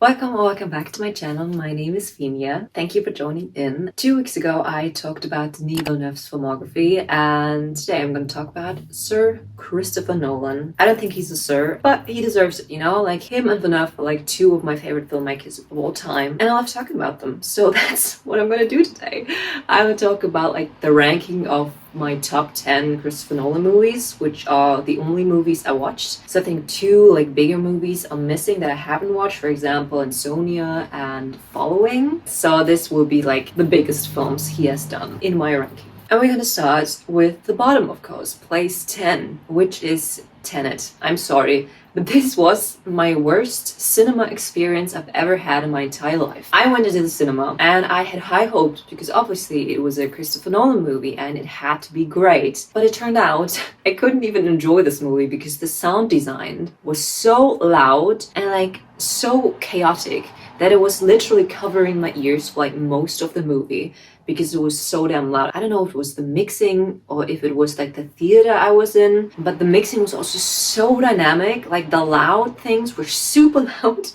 Welcome or welcome back to my channel. My name is Finya. Thank you for joining in. 2 weeks ago, I talked about Denis Villeneuve's filmography, and today I'm going to talk about Sir Christopher Nolan. I don't think he's a sir, but he deserves it, like him and Villeneuve are like two of my favorite filmmakers of all time, and I love talking about them. So that's what I'm going to do today. I will talk about like the ranking of my top 10 Christopher Nolan movies, which are the only movies I watched. So I think two like bigger movies are missing that I haven't watched, for example, Insomnia and Following. So this will be like the biggest films he has done in my ranking. And we're gonna start with the bottom, of course, place 10, which is Tenet. I'm sorry, but this was my worst cinema experience I've ever had in my entire life. I went into the cinema and I had high hopes because obviously it was a Christopher Nolan movie and it had to be great. But it turned out I couldn't even enjoy this movie because the sound design was so loud and like so chaotic that it was literally covering my ears for like most of the movie because it was so damn loud. I don't know if it was the mixing or if it was like the theater I was in, but the mixing was also so dynamic. Like the loud things were super loud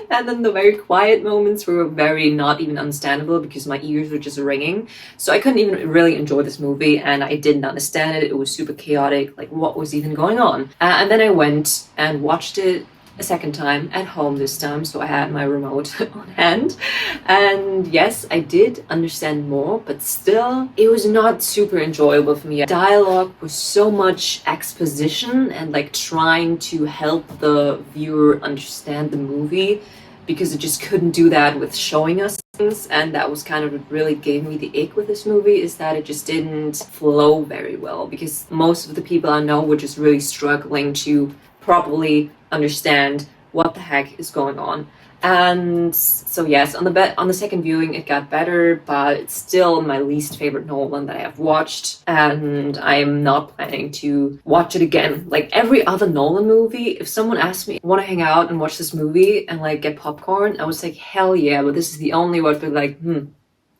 and then the very quiet moments were very not even understandable because my ears were just ringing. So I couldn't even really enjoy this movie and I didn't understand it. It was super chaotic, like what was even going on? And then I went and watched it a second time at home this time, so I had my remote on hand, and yes, I did understand more, but still it was not super enjoyable for me. Dialogue was so much exposition and like trying to help the viewer understand the movie because it just couldn't do that with showing us things, and that was kind of what really gave me the ick with this movie, is that it just didn't flow very well because most of the people I know were just really struggling to properly understand what the heck is going on. And so yes, on the second viewing it got better, but it's still my least favorite Nolan that I have watched, and I am not planning to watch it again. Like every other Nolan movie, if someone asked me, want to hang out and watch this movie and like get popcorn, I was like, hell yeah, but this is the only one where like,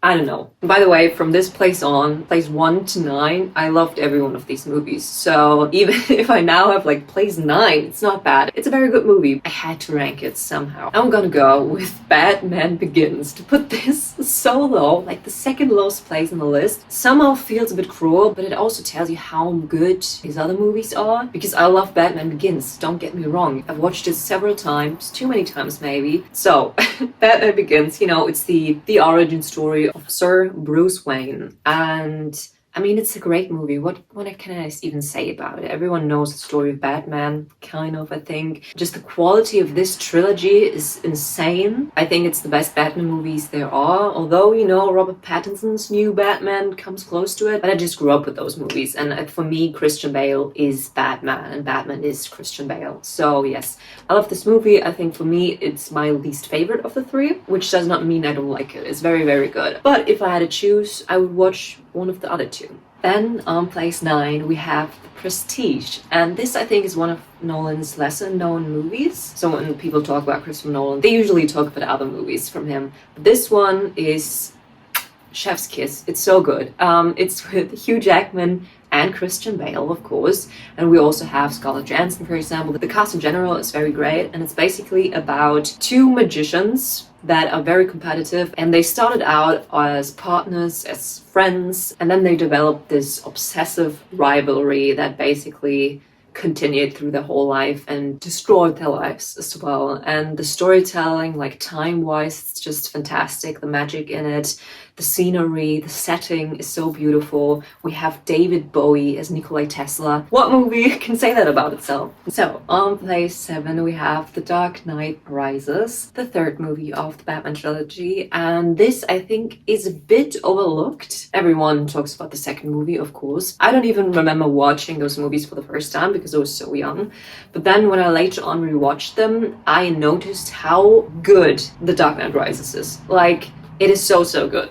I don't know. By the way, from this place on, place 1 to 9, I loved every one of these movies. So even if I now have like place 9, it's not bad. It's a very good movie. I had to rank it somehow. I'm gonna go with Batman Begins to put this so low, like the second lowest place on the list. Somehow feels a bit cruel, but it also tells you how good these other movies are, because I love Batman Begins, don't get me wrong. I've watched it several times, too many times maybe. So Batman Begins, it's the origin story of Sir Bruce Wayne, and I mean, it's a great movie. What can I even say about it? Everyone knows the story of Batman, kind of, I think. Just the quality of this trilogy is insane. I think it's the best Batman movies there are, although, Robert Pattinson's new Batman comes close to it, but I just grew up with those movies, and for me, Christian Bale is Batman, and Batman is Christian Bale. So yes, I love this movie. I think for me, it's my least favorite of the three, which does not mean I don't like it. It's very, very good. But if I had to choose, I would watch one of the other two. Then on place 9 we have The Prestige, and this I think is one of Nolan's lesser known movies. So when people talk about Christopher Nolan, they usually talk about other movies from him. But this one is chef's kiss. It's so good. It's with Hugh Jackman and Christian Bale, of course, and we also have Scarlett Johansson, for example. The cast in general is very great, and it's basically about two magicians that are very competitive, and they started out as partners, as friends, and then they developed this obsessive rivalry that basically continued through their whole life and destroyed their lives as well. And the storytelling, like time-wise, it's just fantastic. The magic in it, the scenery, the setting is so beautiful. We have David Bowie as Nikola Tesla. What movie can say that about itself? So on place 7 we have The Dark Knight Rises, the third movie of the Batman trilogy, and this I think is a bit overlooked. Everyone talks about the second movie, of course. I don't even remember watching those movies for the first time because I was so young, but then when I later on rewatched them, I noticed how good The Dark Knight Rises is. Like, it is so good.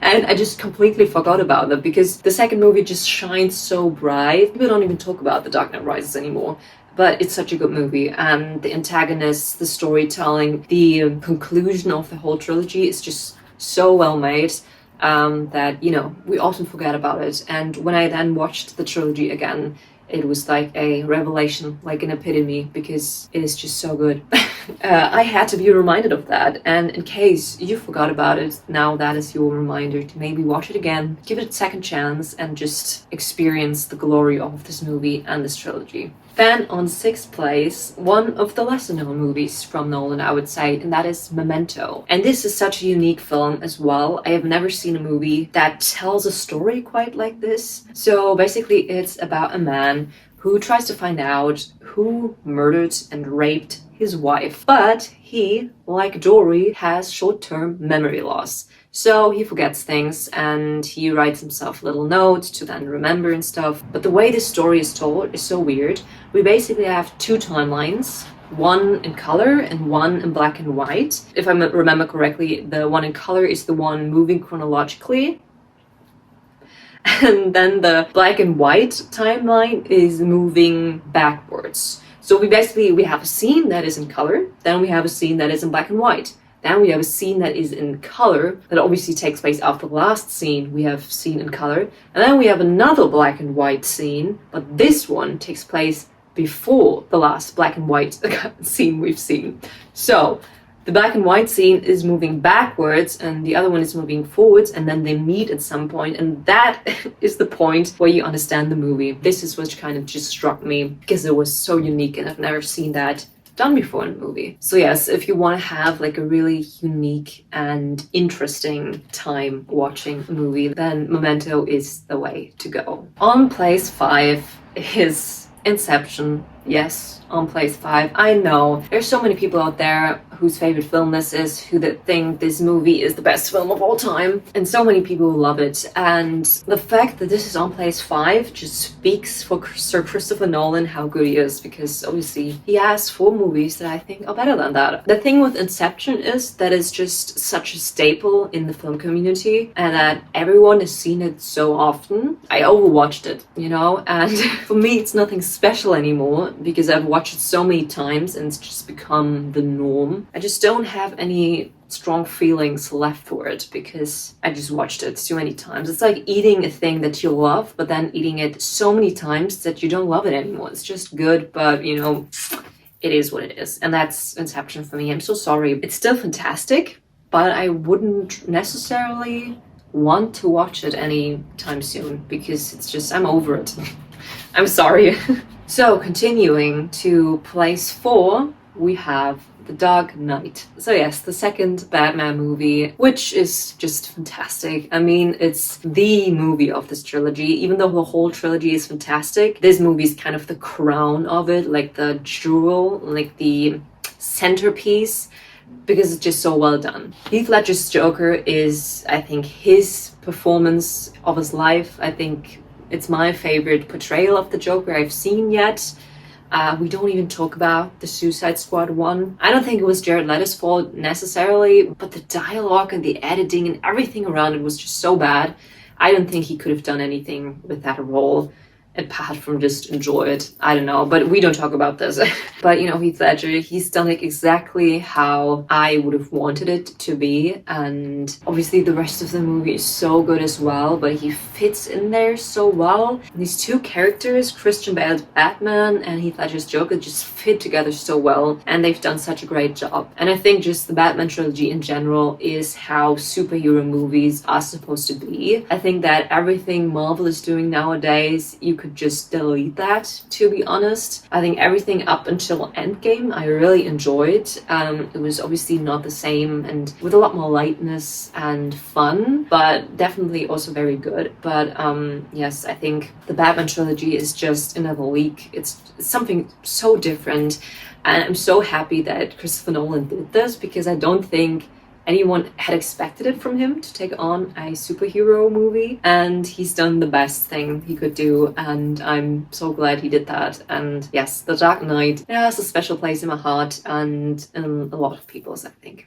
And I just completely forgot about it because the second movie just shines so bright. People don't even talk about The Dark Knight Rises anymore. But it's such a good movie, and the antagonists, the storytelling, the conclusion of the whole trilogy is just so well made that, we often forget about it. And when I then watched the trilogy again, it was like a revelation, like an epitome, because it is just so good. I had to be reminded of that, and in case you forgot about it, now that is your reminder to maybe watch it again, give it a second chance, and just experience the glory of this movie and this trilogy. Then on 6th place, one of the lesser known movies from Nolan, I would say, and that is Memento. And this is such a unique film as well. I have never seen a movie that tells a story quite like this. So basically it's about a man who tries to find out who murdered and raped his wife. But he, like Dory, has short-term memory loss. So he forgets things and he writes himself a little note to then remember and stuff. But the way this story is told is so weird. We basically have two timelines, one in color and one in black and white. If I remember correctly, the one in color is the one moving chronologically. And then the black and white timeline is moving backwards. So we have a scene that is in color, then we have a scene that is in black and white. Then we have a scene that is in color, that obviously takes place after the last scene we have seen in color. And then we have another black and white scene, but this one takes place before the last black and white scene we've seen. So the black and white scene is moving backwards and the other one is moving forwards, and then they meet at some point, and that is the point where you understand the movie. This is what kind of just struck me because it was so unique and I've never seen that done before in a movie. So yes, if you want to have like a really unique and interesting time watching a movie, then Memento is the way to go. On place 5 is Inception. Yes, on place 5. I know there's so many people out there whose favorite film this is, who think this movie is the best film of all time, and so many people love it. And the fact that this is on place 5 just speaks for Sir Christopher Nolan how good he is, because obviously he has 4 movies that I think are better than that. The thing with Inception is that it's just such a staple in the film community and that everyone has seen it so often. I overwatched it, you know, and for me it's nothing special anymore because I've watched it so many times and it's just become the norm. I just don't have any strong feelings left for it because I just watched it too many times. It's like eating a thing that you love, but then eating it so many times that you don't love it anymore. It's just good, but you know, it is what it is. And that's Inception for me. I'm so sorry. It's still fantastic, but I wouldn't necessarily want to watch it anytime soon because it's just, I'm over it. I'm sorry. So continuing to place 4, we have The Dark Knight. So yes, the second Batman movie, which is just fantastic. I mean, it's the movie of this trilogy. Even though the whole trilogy is fantastic, this movie is kind of the crown of it, like the jewel, like the centerpiece, because it's just so well done. Heath Ledger's Joker is, I think, his performance of his life. I think it's my favorite portrayal of the Joker I've seen yet. We don't even talk about the Suicide Squad one. I don't think it was Jared Leto's fault necessarily, but the dialogue and the editing and everything around it was just so bad. I don't think he could have done anything with that role apart from just enjoy it. I don't know, but we don't talk about this. But you know, Heath Ledger, he's done it exactly how I would have wanted it to be, and obviously the rest of the movie is so good as well, but he fits in there so well. And these two characters, Christian Bale's Batman and Heath Ledger's Joker, just fit together so well, and they've done such a great job. And I think just the Batman trilogy in general is how superhero movies are supposed to be. I think that everything Marvel is doing nowadays, you could just delete that, to be honest. I think everything up until Endgame I really enjoyed. It was obviously not the same and with a lot more lightness and fun, but definitely also very good. But yes, I think the Batman trilogy is just another league. It's something so different, and I'm so happy that Christopher Nolan did this because I don't think anyone had expected it from him to take on a superhero movie, and he's done the best thing he could do, and I'm so glad he did that. And yes, The Dark Knight, it has a special place in my heart and in a lot of people's, I think.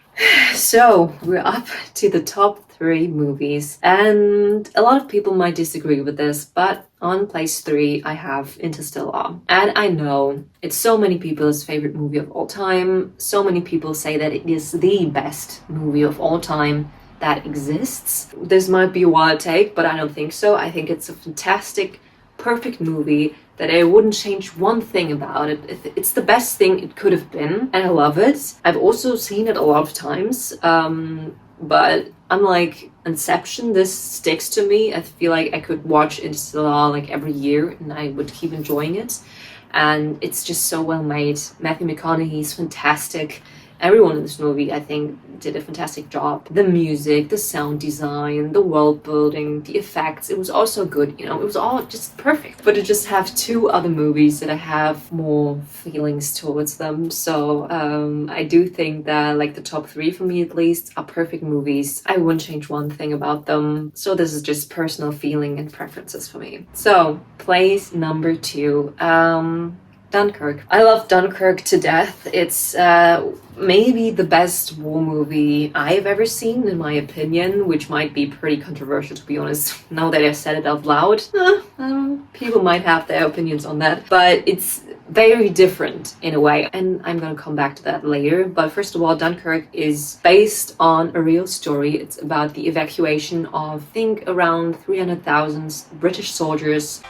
So we're up to the top 3 movies, and a lot of people might disagree with this, but on place 3 I have Interstellar. And I know it's so many people's favorite movie of all time. So many people say that it is the best movie of all time that exists. This might be a wild take, but I don't think so. I think it's a fantastic, perfect movie that I wouldn't change one thing about it. It's the best thing it could have been, and I love it. I've also seen it a lot of times, but unlike Inception, this sticks to me. I feel like I could watch Interstellar like every year and I would keep enjoying it. And it's just so well made. Matthew McConaughey's fantastic. Everyone in this movie, I think, did a fantastic job. The music, the sound design, the world building, the effects, it was all so good, you know, it was all just perfect. But I just have two other movies that I have more feelings towards them. So I do think that like the top three for me at least are perfect movies. I wouldn't change one thing about them. So this is just personal feeling and preferences for me. So place number 2. Dunkirk. I love Dunkirk to death. It's maybe the best war movie I've ever seen, in my opinion, which might be pretty controversial, to be honest. Now that I've said it out loud, people might have their opinions on that, but it's very different in a way, and I'm gonna come back to that later. But first of all, Dunkirk is based on a real story. It's about the evacuation of, I think, around 300,000 British soldiers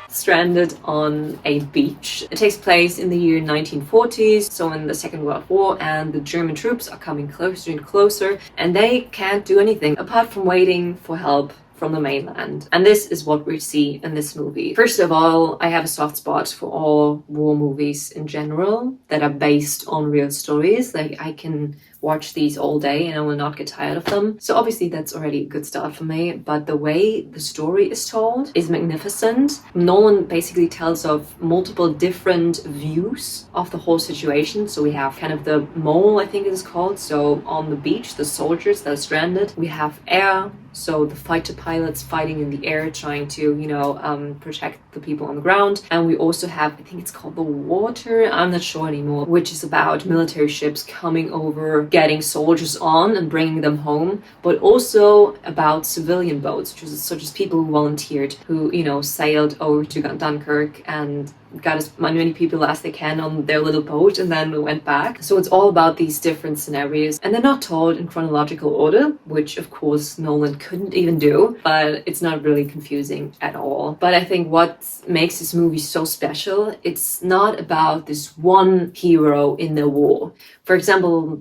stranded on a beach. It takes place in the year 1940s, so in the Second World War, and the German troops are coming closer and closer, and they can't do anything apart from waiting for help from the mainland. And this is what we see in this movie. First of all, I have a soft spot for all war movies in general that are based on real stories. Like, I can watch these all day and I will not get tired of them. So obviously that's already a good start for me. But the way the story is told is magnificent. Nolan basically tells of multiple different views of the whole situation. So we have kind of the mole, I think it is called. So on the beach, the soldiers that are stranded. We have air. So the fighter pilots fighting in the air, trying to, you know, protect the people on the ground. And we also have, I think it's called the water, I'm not sure anymore, which is about military ships coming over, getting soldiers on and bringing them home, but also about civilian boats, such as people who volunteered, who, you know, sailed over to Dunkirk and got as many people as they can on their little boat and then went back. So it's all about these different scenarios, and they're not told in chronological order, which of course Nolan couldn't even do, but it's not really confusing at all. But I think what makes this movie so special, it's not about this one hero in the war. For example,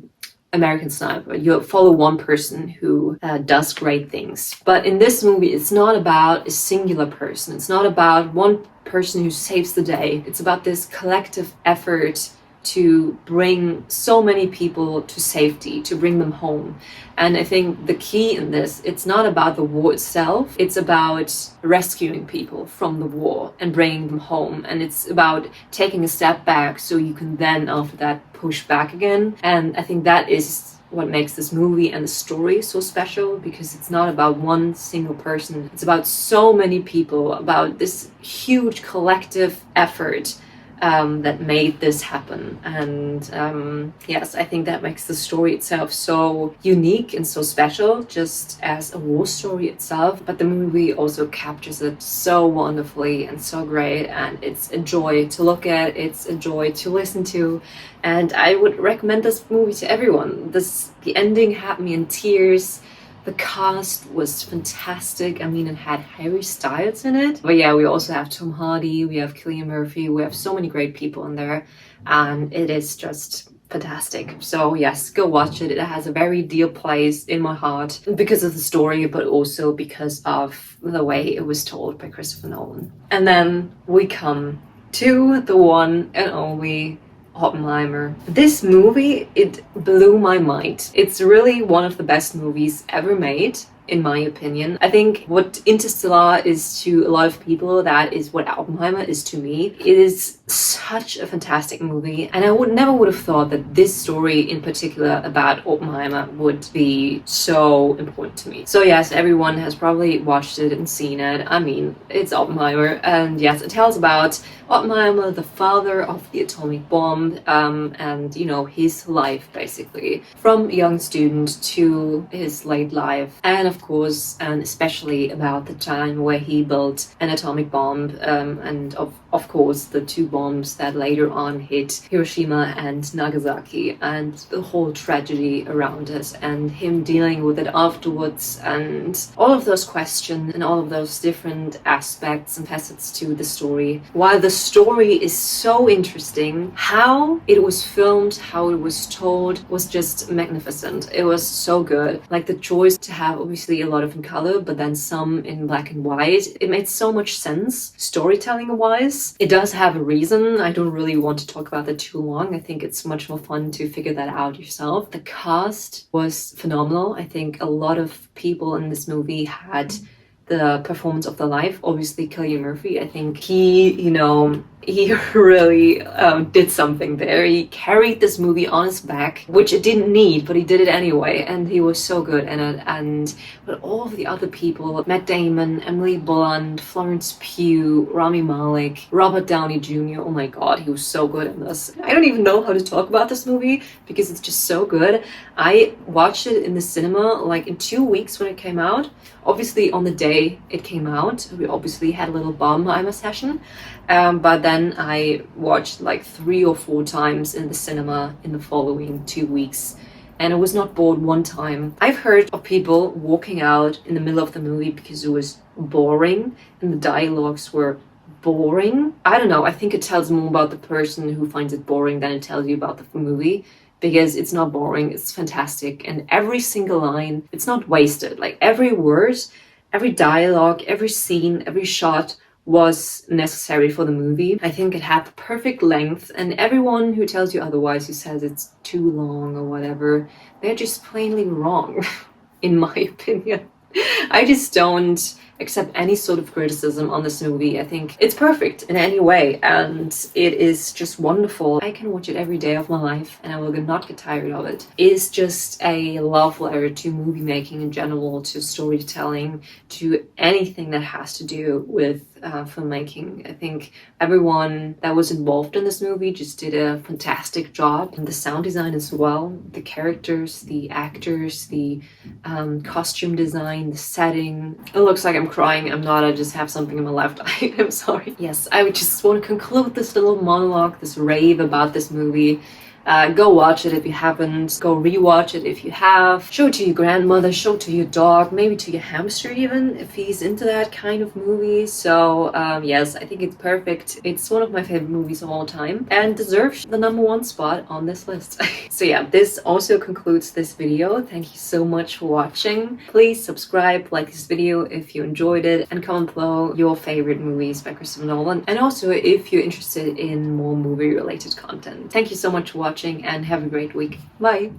American Sniper, you follow one person who does great things. But in this movie, it's not about a singular person. It's not about one person who saves the day. It's about this collective effort to bring so many people to safety, to bring them home. And I think the key in this, it's not about the war itself, it's about rescuing people from the war and bringing them home. And it's about taking a step back so you can then after that push back again. And I think that is what makes this movie and the story so special, because it's not about one single person. It's about so many people, about this huge collective effort that made this happen. And yes, I think that makes the story itself so unique and so special, just as a war story itself. But the movie also captures it so wonderfully and so great, and it's a joy to look at, it's a joy to listen to, and I would recommend this movie to everyone. The ending had me in tears. The cast was fantastic. I mean, it had Harry Styles in it. But yeah, we also have Tom Hardy, we have Cillian Murphy, we have so many great people in there. And it is just fantastic. So yes, go watch it. It has a very dear place in my heart because of the story, but also because of the way it was told by Christopher Nolan. And then we come to the one and only Oppenheimer. This movie, it blew my mind. It's really one of the best movies ever made, in my opinion. I think what Interstellar is to a lot of people, that is what Oppenheimer is to me. It is such a fantastic movie, and I never would have thought that this story in particular about Oppenheimer would be so important to me. So yes, everyone has probably watched it and seen it. I mean, it's Oppenheimer, and yes, it tells about Oppenheimer, the father of the atomic bomb, and you know, his life basically, from a young student to his late life. And of course, and especially about the time where he built an atomic bomb, and of course the two bombs that later on hit Hiroshima and Nagasaki, and the whole tragedy around it, and him dealing with it afterwards, and all of those questions and all of those different aspects and facets to the story. While the story is so interesting, how it was filmed, how it was told was just magnificent. It was so good. Like the choice to have obviously a lot of in color, but then some in black and white. It made so much sense storytelling wise. It does have a reason. I don't really want to talk about that too long. I think it's much more fun to figure that out yourself. The cast was phenomenal. I think a lot of people in this movie had the performance of their life. Obviously, Cillian Murphy, I think he really did something there. He carried this movie on his back, which it didn't need, but he did it anyway, and he was so good in it. But all of the other people, Matt Damon, Emily Blunt, Florence Pugh, Rami Malek, Robert Downey Jr., oh my god, he was so good in this. I don't even know how to talk about this movie because it's just so good. I watched it in the cinema like in 2 weeks when it came out. Obviously on the day it came out, we obviously had a little Barbenheimer session, but then I watched like 3 or 4 times in the cinema in the following 2 weeks, and I was not bored one time. I've heard of people walking out in the middle of the movie because it was boring and the dialogues were boring. I don't know, I think it tells more about the person who finds it boring than it tells you about the movie. Because it's not boring, it's fantastic, and every single line, it's not wasted. Like every word, every dialogue, every scene, every shot was necessary for the movie. I think it had the perfect length, and everyone who tells you otherwise, who says it's too long or whatever, they're just plainly wrong, in my opinion. I just don't accept any sort of criticism on this movie. I think it's perfect in any way, and it is just wonderful. I can watch it every day of my life and I will not get tired of it. It is just a love letter to movie making in general, to storytelling, to anything that has to do with filmmaking. I think everyone that was involved in this movie just did a fantastic job. And the sound design as well, the characters, the actors, the costume design, the setting. It looks like I'm crying. I'm not. I just have something in my left eye. I'm sorry. Yes, I would just want to conclude this little monologue, this rave about this movie. Go watch it if you haven't. Go rewatch it if you have. Show it to your grandmother, show it to your dog, maybe to your hamster even, if he's into that kind of movie. So yes, I think it's perfect. It's one of my favorite movies of all time and deserves the #1 spot on this list. So yeah, this also concludes this video. Thank you so much for watching. Please subscribe, like this video if you enjoyed it, and comment below your favorite movies by Christopher Nolan, and also if you're interested in more movie related content. Thank you so much for watching and have a great week. Bye!